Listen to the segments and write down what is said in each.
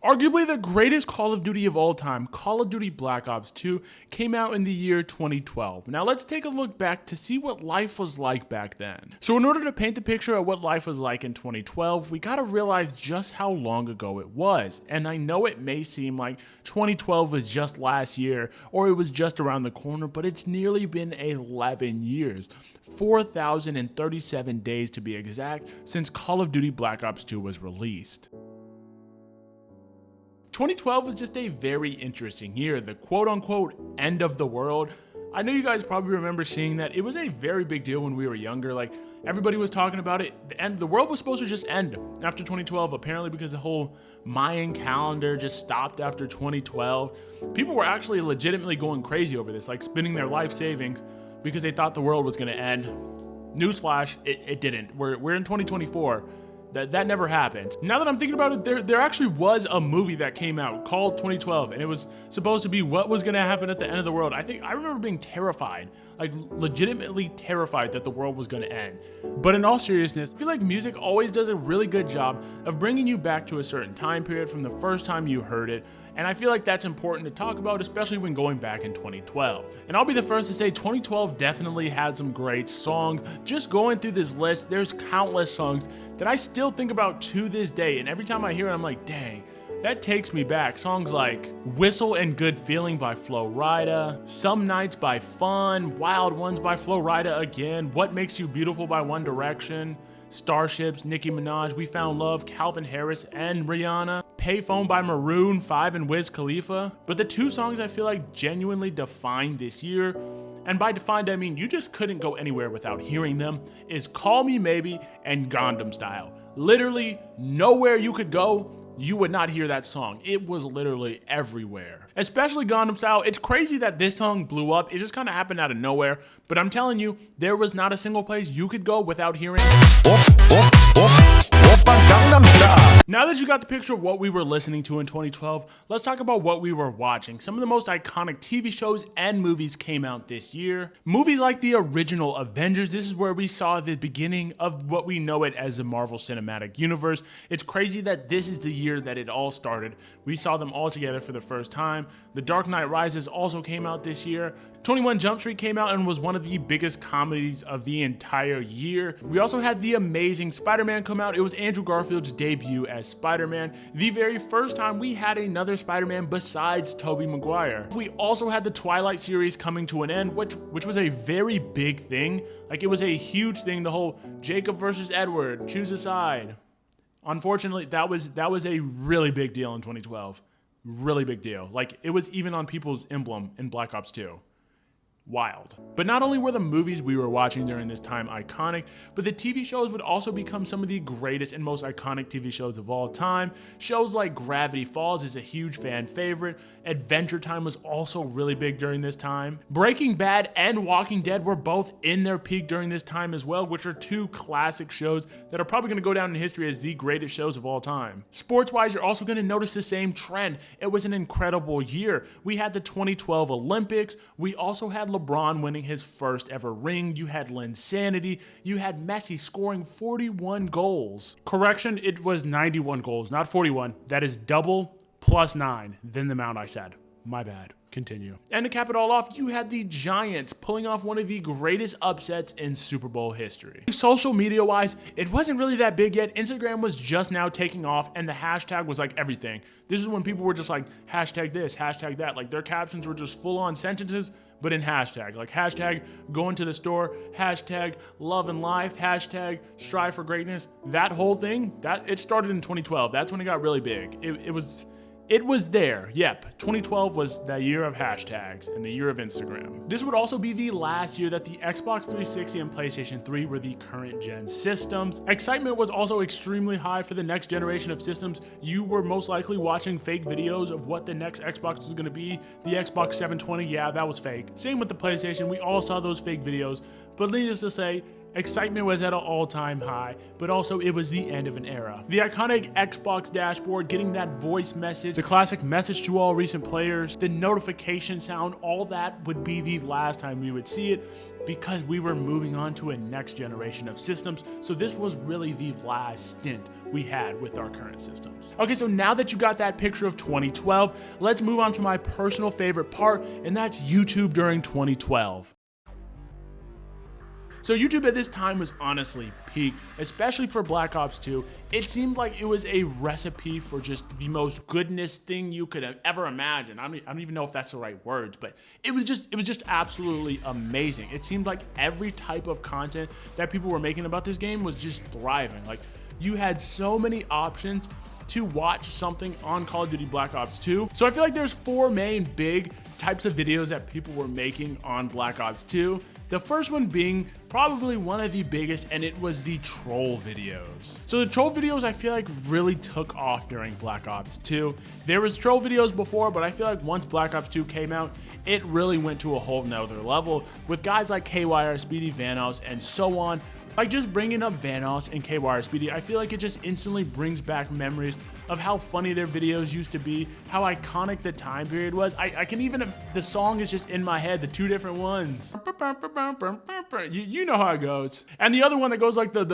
Arguably the greatest Call of Duty of all time, Call of Duty Black Ops 2, came out in the year 2012. Now let's take a look back to see what life was like back then. So in order to paint the picture of what life was like in 2012, we gotta realize just how long ago it was. And I know it may seem like 2012 was just last year, or it was just around the corner, but it's nearly been 11 years. 4,037 days to be exact, since Call of Duty Black Ops 2 was released. 2012 was just a very interesting year, the quote-unquote end of the world. I know you guys probably remember seeing that. It was a very big deal when we were younger. Like, everybody was talking about it, and the world was supposed to just end after 2012, apparently because the whole Mayan calendar just stopped after 2012. People were actually legitimately going crazy over this, like spending their life savings because they thought the world was going to end. Newsflash, it didn't. We're in 2024. That never happened. Now that I'm thinking about it, there actually was a movie that came out called 2012, and it was supposed to be what was gonna happen at the end of the world. I remember being terrified, like legitimately terrified that the world was gonna end. But in all seriousness, I feel like music always does a really good job of bringing you back to a certain time period from the first time you heard it, and I feel like that's important to talk about, especially when going back in 2012. And I'll be the first to say 2012 definitely had some great songs. Just going through this list, there's countless songs that I still think about to this day, and every time I hear it, I'm like, dang, that takes me back. Songs like Whistle and Good Feeling by Flo Rida, Some Nights by Fun, Wild Ones by Flo Rida again, What Makes You Beautiful by One Direction, Starships, Nicki Minaj, We Found Love, Calvin Harris and Rihanna, Payphone by Maroon 5 and Wiz Khalifa. But the two songs I feel like genuinely defined this year, and by defined I mean you just couldn't go anywhere without hearing them, is Call Me Maybe and Gangnam Style. Literally nowhere you could go, you would not hear that song. It was literally everywhere. Especially Gangnam Style. It's crazy that this song blew up. It just kind of happened out of nowhere. But I'm telling you, there was not a single place you could go without hearing Now that you got the picture of what we were listening to in 2012, let's talk about what we were watching. Some of the most iconic TV shows and movies came out this year. Movies like the original Avengers, this is where we saw the beginning of what we know it as the Marvel Cinematic Universe. It's crazy that this is the year that it all started. We saw them all together for the first time. The Dark Knight Rises also came out this year. 21 Jump Street came out and was one of the biggest comedies of the entire year. We also had The Amazing Spider-Man come out. It was Andrew Garfield's debut as Spider-Man, the very first time we had another Spider-Man besides Tobey Maguire. We also had the Twilight series coming to an end, which was a very big thing. Like, it was a huge thing, the whole Jacob versus Edward, choose a side. Unfortunately, that was a really big deal in 2012. Really big deal. Like, it was even on people's emblem in Black Ops 2. Wild. But not only were the movies we were watching during this time iconic, but the TV shows would also become some of the greatest and most iconic TV shows of all time. Shows like Gravity Falls is a huge fan favorite. Adventure Time was also really big during this time. Breaking Bad and Walking Dead were both in their peak during this time as well, which are two classic shows that are probably going to go down in history as the greatest shows of all time. Sports-wise, you're also going to notice the same trend. It was an incredible year. We had the 2012 Olympics. We also had LeBron winning his first ever ring. You had Linsanity. You had Messi scoring 41 goals. Correction, it was 91 goals, not 41. That is double plus 9 than the amount I said. My bad. Continue. And to cap it all off, you had the Giants pulling off one of the greatest upsets in Super Bowl history. Social media wise, it wasn't really that big yet. Instagram was just now taking off, and the hashtag was like everything. This is when people were just like, hashtag this, hashtag that. Like, their captions were just full on sentences, but in hashtag. Like, hashtag going to the store, hashtag love and life, hashtag strive for greatness. That whole thing, it started in 2012. That's when it got really big. It was there. Yep, 2012 was the year of hashtags and the year of Instagram. This would also be the last year that the Xbox 360 and PlayStation 3 were the current gen systems. Excitement was also extremely high for the next generation of systems. You were most likely watching fake videos of what the next Xbox was gonna be. The Xbox 720, yeah, that was fake. Same with the PlayStation, we all saw those fake videos. But needless to say, Excitement was at an all-time high, but also it was the end of an era. The iconic Xbox dashboard, getting that voice message, the classic message to all recent players, the notification sound, all that would be the last time we would see it because we were moving on to a next generation of systems. So this was really the last stint we had with our current systems. Okay, so now that you got that picture of 2012, let's move on to my personal favorite part, and that's YouTube during 2012. So YouTube at this time was honestly peak, especially for Black Ops 2. It seemed like it was a recipe for just the most goodness thing you could have ever imagined. I don't even know if that's the right words, but it was just absolutely amazing. It seemed like every type of content that people were making about this game was just thriving. Like, you had so many options to watch something on Call of Duty Black Ops 2. So I feel like there's 4 main big types of videos that people were making on Black Ops 2. The first one being probably one of the biggest, and it was the troll videos. So the troll videos I feel like really took off during Black Ops 2. There was troll videos before, but I feel like once Black Ops 2 came out, it really went to a whole nother level with guys like KYR, Speedy, Vanoss, and so on. Like, just bringing up Vanoss and KYR Speedy, I feel like it just instantly brings back memories of how funny their videos used to be, how iconic the time period was. I can even, the song is just in my head, the 2 different ones. You know how it goes. And the other one that goes like you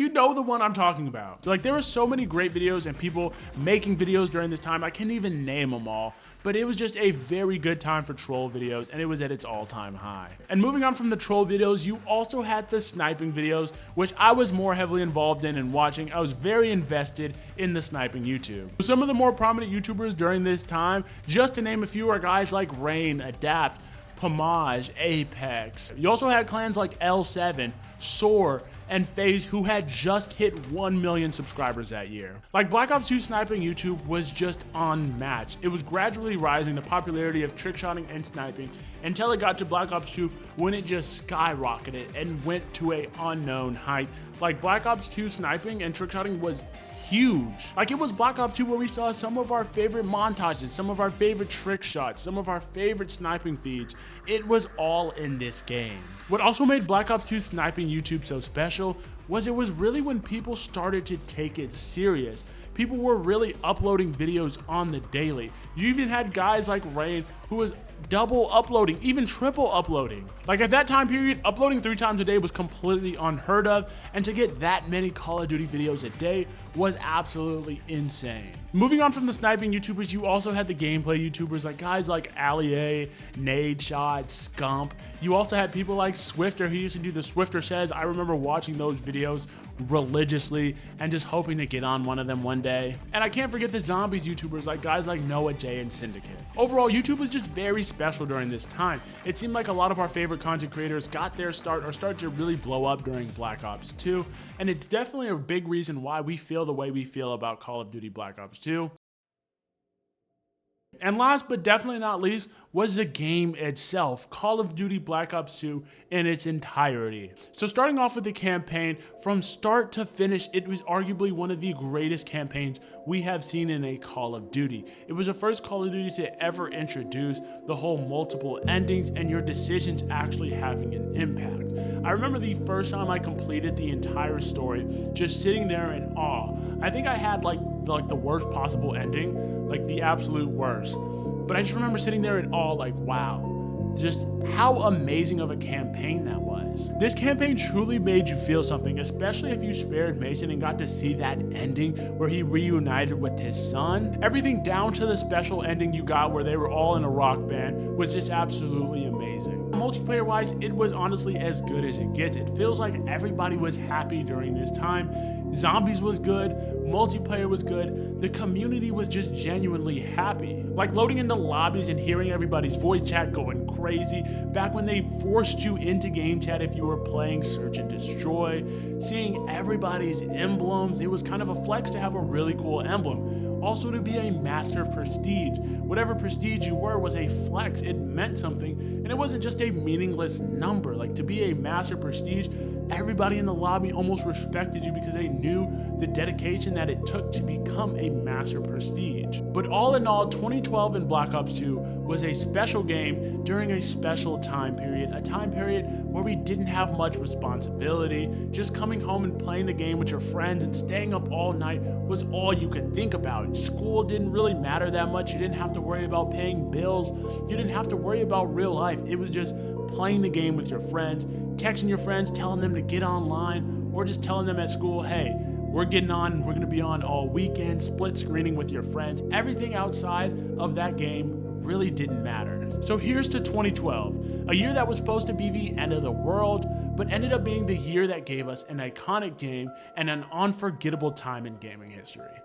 know the one I'm talking about. So like, there were so many great videos and people making videos during this time. I can't even name them all, but it was just a very good time for troll videos, and it was at its all-time high. And moving on from the troll videos, you also had the sniping videos, which I was more heavily involved in and watching. I was very invested in the sniping YouTube. Some of the more prominent YouTubers during this time, just to name a few, are guys like Rain, Adapt, Pomage, Apex. You also had clans like L7, Soar, and FaZe, who had just hit 1 million subscribers that year. Like, Black Ops 2 sniping YouTube was just unmatched. It was gradually rising, the popularity of trickshotting and sniping, until it got to Black Ops 2 when it just skyrocketed and went to an unknown height. Like, Black Ops 2 sniping and trickshotting was huge. Like, it was Black Ops 2 where we saw some of our favorite montages, some of our favorite trick shots, some of our favorite sniping feeds. It was all in this game. What also made Black Ops 2 sniping YouTube so special was it was really when people started to take it serious. People were really uploading videos on the daily. You even had guys like Rain who was double uploading, even triple uploading. Like, at that time period, uploading 3 times a day was completely unheard of, and to get that many Call of Duty videos a day was absolutely insane. Moving on from the sniping YouTubers, you also had the gameplay YouTubers, like guys like Ali, Nadeshot, Scump. You also had people like Swifter, who used to do the Swifter Says. I remember watching those videos religiously and just hoping to get on one of them one day. And I can't forget the zombies YouTubers, like guys like Noah J and Syndicate. Overall, YouTube was just very special during this time. It seemed like a lot of our favorite content creators got their start or started to really blow up during Black Ops 2, and it's definitely a big reason why we feel the way we feel about Call of Duty Black Ops 2. And last but definitely not least was the game itself, Call of Duty Black Ops 2 in its entirety. So starting off with the campaign, from start to finish, it was arguably one of the greatest campaigns we have seen in a Call of Duty. It was the first Call of Duty to ever introduce the whole multiple endings and your decisions actually having an impact. I remember the first time I completed the entire story, just sitting there in awe. I think I had like the worst possible ending, like the absolute worst. But I just remember sitting there in awe, like, wow, just how amazing of a campaign that was. This campaign truly made you feel something, especially if you spared Mason and got to see that ending where he reunited with his son. Everything down to the special ending you got where they were all in a rock band was just absolutely amazing. Multiplayer wise, it was honestly as good as it gets. It feels like everybody was happy during this time. Zombies was good, multiplayer was good, the community was just genuinely happy. Like loading into lobbies and hearing everybody's voice chat going crazy, back when they forced you into game chat if you were playing Search and Destroy, seeing everybody's emblems, it was kind of a flex to have a really cool emblem. Also, to be a master of prestige. Whatever prestige you were was a flex, it meant something, and it wasn't just a meaningless number. Like, to be a master prestige, Everybody in the lobby almost respected you because they knew the dedication that it took to become a master prestige. But all in all, 2012 in Black Ops 2 was a special game during a special time period, a time period where we didn't have much responsibility. Just coming home and playing the game with your friends and staying up all night was all you could think about. School didn't really matter that much. You didn't have to worry about paying bills. You didn't have to worry about real life. It was just playing the game with your friends, texting your friends, telling them to get online, or just telling them at school, hey, we're getting on, we're gonna be on all weekend, split screening with your friends. Everything outside of that game really didn't matter. So here's to 2012, a year that was supposed to be the end of the world, but ended up being the year that gave us an iconic game and an unforgettable time in gaming history.